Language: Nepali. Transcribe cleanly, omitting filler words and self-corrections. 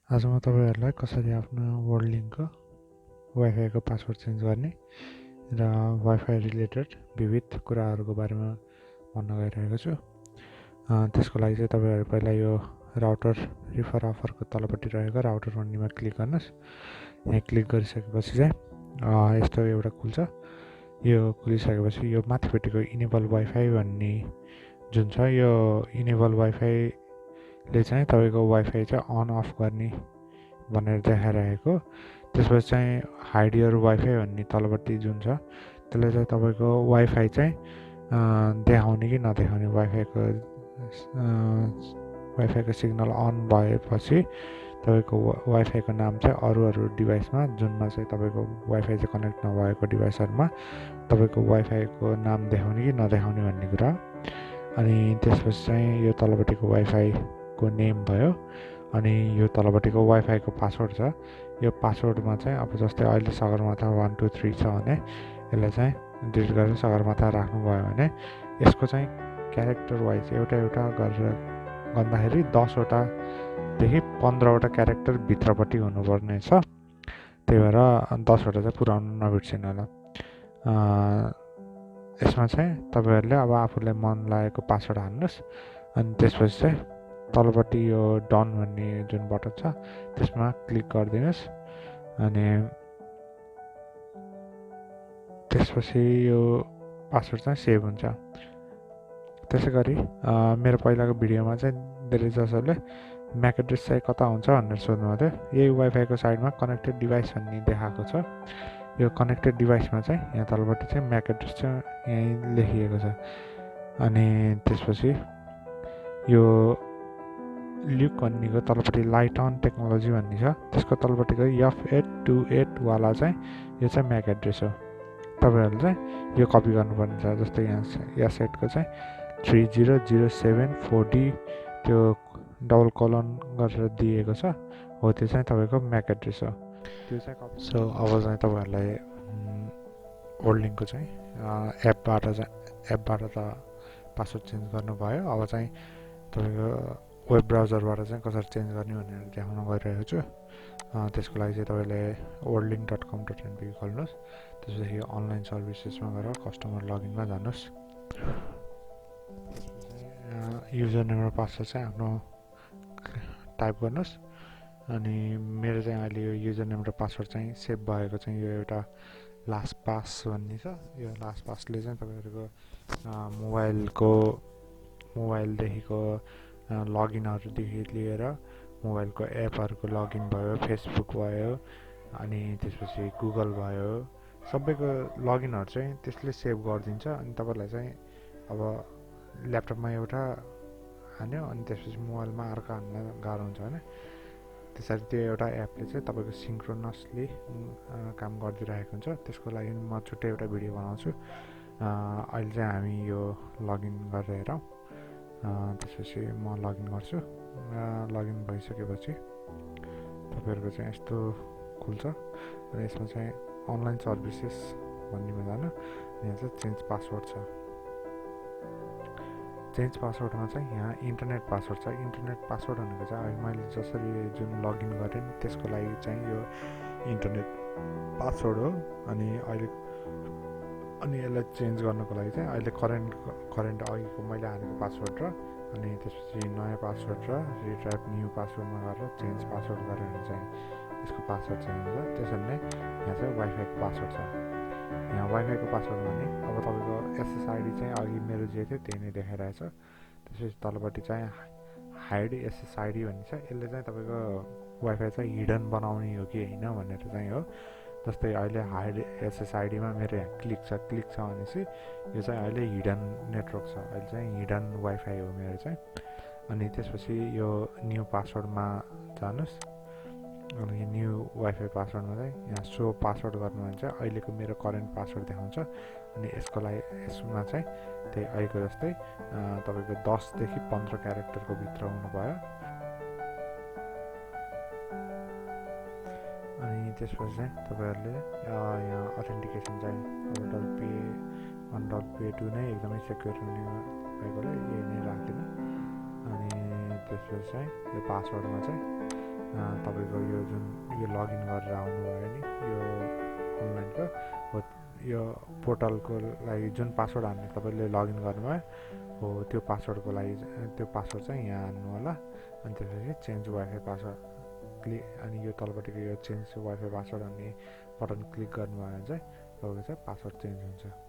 आज म तपाईहरुलाई कसरी आफ्नो वर्ल्डलिङ्कको वाइफाईको पासवर्ड चेन्ज गर्ने र वाइफाई रिलेटेड विविध कुराहरूको बारेमा भन्न गइरहेको छु। त्यसको लागि चाहिँ तपाईहरु पहिला यो राउटर रिफर अफरको तलपट्टि रहेको राउटर भन्नेमा क्लिक गर्नुस्। यहाँ क्लिक गरिसकेपछि चाहिँ यस्तो एउटा खुल्छ। यो खुलिसकेपछि यो माथिपट्टिको इनेबल वाइफाई भन्ने जुन छ, यो इनेबल वाइफाई ले चाहिँ तपाईको वाइफाई चाहिँ अन अफ गर्ने भनेर देखाइरहेको। त्यसपछि चाहिँ हाइड योर वाइफाई भन्ने तलपट्टि जुन छ, त्यसले चाहिँ तपाईको वाइफाई चाहिँ देखाउने कि नदेखाउने, वाइफाईको सिग्नल अन भएपछि तपाईको वाइफाईको नाम चाहिँ अरू डिभाइसमा जुनमा चाहिँ तपाईको वाइफाई चाहिँ कनेक्ट नभएको डिभाइसहरुमा तपाईको वाइफाईको नाम देखाउने कि नदेखाउने भन्ने कुरा। अनि त्यसपछि चाहिँ यो तलपट्टिको वाइफाई को नेम भयो। अनि यो तलपट्टिको वाइफाईको पासवर्ड छ। यो पासवर्डमा चाहिँ अब जस्तै अहिले सगरमाथा 1 2 3 छ भने यसलाई चाहिँ डिलिट गरेर सगरमाथा राख्नुभयो भने यसको चाहिँ क्यारेक्टर वाइज एउटा गरेर गर्दाखेरि 10 वटा देखि 15 वटा क्यारेक्टर भित्रपट्टि हुनुपर्ने छ। त्यही भएर 10 वटा चाहिँ पुराउन नबिर्सिनु होला। यसमा चाहिँ तपाईहरुले अब आफूलाई मन लागेको पासवर्ड हाल्नुस्। अनि त्यसपछि चाहिँ तलपट्टि यो डन भन्ने जुन बटन छ त्यसमा क्लिक गरिदिनुस्। अनि त्यसपछि यो पासवर्ड चाहिँ सेभ हुन्छ। त्यसैगरी मेरो पहिलाको भिडियोमा चाहिँ धेरै जसोले म्याक एड्रेस चाहिँ कता हुन्छ भनेर सोध्नु थियो। यही वाइफाईको साइडमा कनेक्टेड डिभाइस भन्ने देखाएको छ। यो कनेक्टेड डिभाइसमा चाहिँ यहाँ तलपट्टि चाहिँ म्याक एड्रेस चाहिँ यही लेखिएको छ। अनि त्यसपछि यो ल्युक भन्नेको तलपट्टि लाइट अन टेक्नोलोजी भन्ने छ, त्यसको तलपट्टिको F828 वाला चाहिँ यो चाहिँ म्याक एड्रेस हो। तपाईहरुले चाहिँ यो कपी गर्नुपर्ने छ। जस्तै यहाँ सेटको चाहिँ 3007 4D त्यो डबल कोलन गरेर दिएको छ, हो त्यो चाहिँ तपाईको म्याक एड्रेस हो। त्यो चाहिँ कपी। सो अब चाहिँ तपाईहरुलाई वर्ल्डलिङ्कको चाहिँ एपबाट त पासवर्ड चेन्ज गर्नुभयो। अब चाहिँ तपाईको वेब ब्राउजरबाट चाहिँ कसरी चेन्ज गर्ने भनेर देखाउन गइरहेको छु। त्यसको लागि चाहिँ तपाईले worldlink.com.np खोल्नुस्। त्यसपछि अनलाइन सर्भिसेसमा गएर कस्टमर लगइनमा जानुस्। युजर नेम र पासवर्ड चाहिँ आफ्नो टाइप गर्नुस्। अनि मेरो चाहिँ अहिले यो युजर नेम र पासवर्ड चाहिँ सेभ भएको चाहिँ यो एउटा लास्ट पास भन्ने छ। यो लास्ट पासले चाहिँ तपाईहरुको मोबाइलदेखिको लगइनहरुदेखि लिएर मोबाइलको एपहरुको लगइन भयो, फेसबुक भयो, अनि त्यसपछि गुगल भयो, सबैको लगइनहरु चाहिँ त्यसले सेभ गरिदिन्छ। अनि तपाईलाई चाहिँ अब ल्यापटपमा एउटा हान्यो अनि त्यसपछि मोबाइलमा अर्को हान्न गाह्रो हुन्छ हैन। त्यसरी त्यो एउटा एपले चाहिँ तपाईको सिन्क्रोनसली काम गरिदिरहेको हुन्छ। त्यसको लागि म छुट्टै एउटा भिडियो बनाउँछु। अहिले चाहिँ हामी यो लगइन गरेर हेरौँ। त्यसपछि म लगइन गर्छु। लगइन भइसकेपछि तपाईहरुको चाहिँ यस्तो खुल्छ। र यसमा चाहिँ अनलाइन सर्भिसेस भन्नेमा जानु। यहाँ चाहिँ चेन्ज पासवर्ड छ। चेन्ज पासवर्डमा चाहिँ यहाँ इन्टरनेट पासवर्ड छ। इन्टरनेट पासवर्ड भनेको चाहिँ अहिले मैले जसरी जुन लगइन गरेँ त्यसको लागि चाहिँ यो इन्टरनेट पासवर्ड हो। अनि यसलाई चेन्ज गर्नको लागि चाहिँ अहिले करेन्ट अघिको मैले हानेको पासवर्ड र अनि त्यसपछि नयाँ पासवर्ड र रिटाइप न्यू पासवर्डमा गरेर चेन्ज पासवर्ड गरेर चाहिँ यसको पासवर्ड चेन्ज हुन्छ। त्यसरी नै यहाँ चाहिँ वाइफाईको पासवर्ड छ। यहाँ वाइफाईको पासवर्ड भने अब तपाईको एसएसआइडी चाहिँ अघि मेरो जे थियो त्यही नै देखाइरहेछ। त्यसपछि तलपट्टि चाहिँ हाइड एसएसआइडी भन्ने छ। यसले चाहिँ तपाईको वाइफाई चाहिँ हिडन बनाउने हो कि हैन भनेर चाहिँ हो। जस्तै अहिले हाइड एसएसआइडीमा मेरो यहाँ क्लिक छ भनेपछि यो चाहिँ अहिले हिडन नेटवर्क छ, अहिले चाहिँ हिडन वाइफाई हो मेरो चाहिँ। अनि त्यसपछि यो न्यू पासवर्डमा जानुस्। अनि न्यू वाइफाई पासवर्डमा चाहिँ यहाँ सो पासवर्ड गर्नु भने चाहिँ अहिलेको मेरो करेन्ट पासवर्ड देखाउँछ। अनि यसको लागि यसमा चाहिँ त्यही अहिलेको जस्तै तपाईको 10 देखि 15 क्यारेक्टरको भित्र हुनु भयो। अनि त्यसपछि चाहिँ तपाईहरुले यहाँ अथेन्टिकेसन चाहिँ WPA1 WPA2 नै एकदमै सेक्युर हुने भएकोले यही नै राख्दिनु। अनि त्यसपछि चाहिँ यो पासवर्डमा चाहिँ तपाईको यो लगइन गरेर आउनुभयो नि यो अनलाइनको हो यो पोर्टलको लागि जुन पासवर्ड हाल्ने तपाईँले लगइन गर्नुभयो हो त्यो पासवर्डको लागि त्यो पासवर्ड चाहिँ यहाँ हाल्नु होला अनि त्यसपछि चेन्ज वाइफाई पासवर्ड क्लिक अनि यो तलपट्टिको यो चेन्ज वाइफाई पासवर्ड भन्ने बटन क्लिक गर्नुभयो भने चाहिँ तपाईँको चाहिँ पासवर्ड चेन्ज हुन्छ।